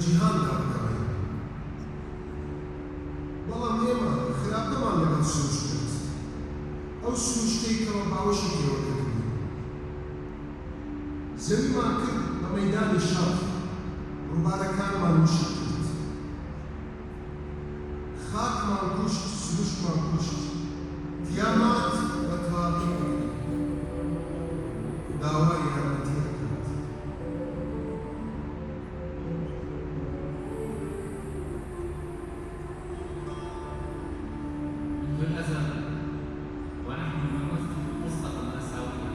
جیهان دابگەڕێ بەڵام ئێمە خراپەمان لەگەڵ سروش کرد ئەو سروشتەی کەەوە باوەشی پێوە کردبوو زەویمان کرد بە مەیدانی شەڕ ڕووبارەکانمان وشک کرد خاکمان کوشت سروشتمان کوشت تیامات بە تواڵی داوای یارمەتی دەکات منذ الأزل ونحن نمثل قصة مأساوية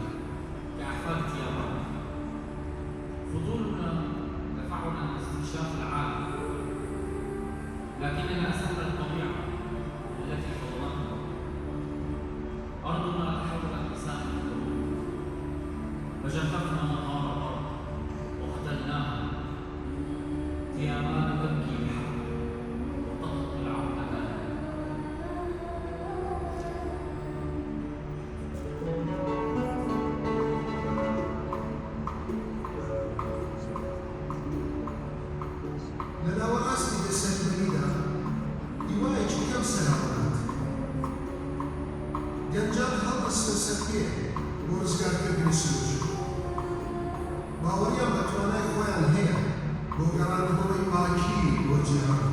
كأحفاد تيامات. فضولنا دفعنا لاستكشاف العالم، لكننا أسأنا الطبيعة التي حولنا. أرضنا تحولت لساحة الحروب، وجففنا نهار الأرض واختلناها. تيامان تبكي بحق وتقتل عبدها. لەناوە ئاستی دەسەربەریدا هیوایەکی کەم سەراوەات گەنجان هەڵدەستە سەر پێ بۆ ڕزگارکردنی سروش باوەڕیان بە توانای خۆیان هەیە بۆ گەڕاندنەوەی پاکی بۆ جیهان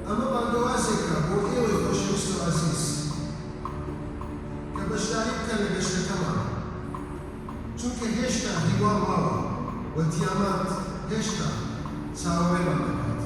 ئەمە بانگەوازێکە بۆ ئێوەی خۆشەویست و عەزیز کە بەشداری بکەن لە گەشتەکەمان چونکە هێشتا هیوا ماوە و تیامات هێشتا چاوەڕێمان دەکات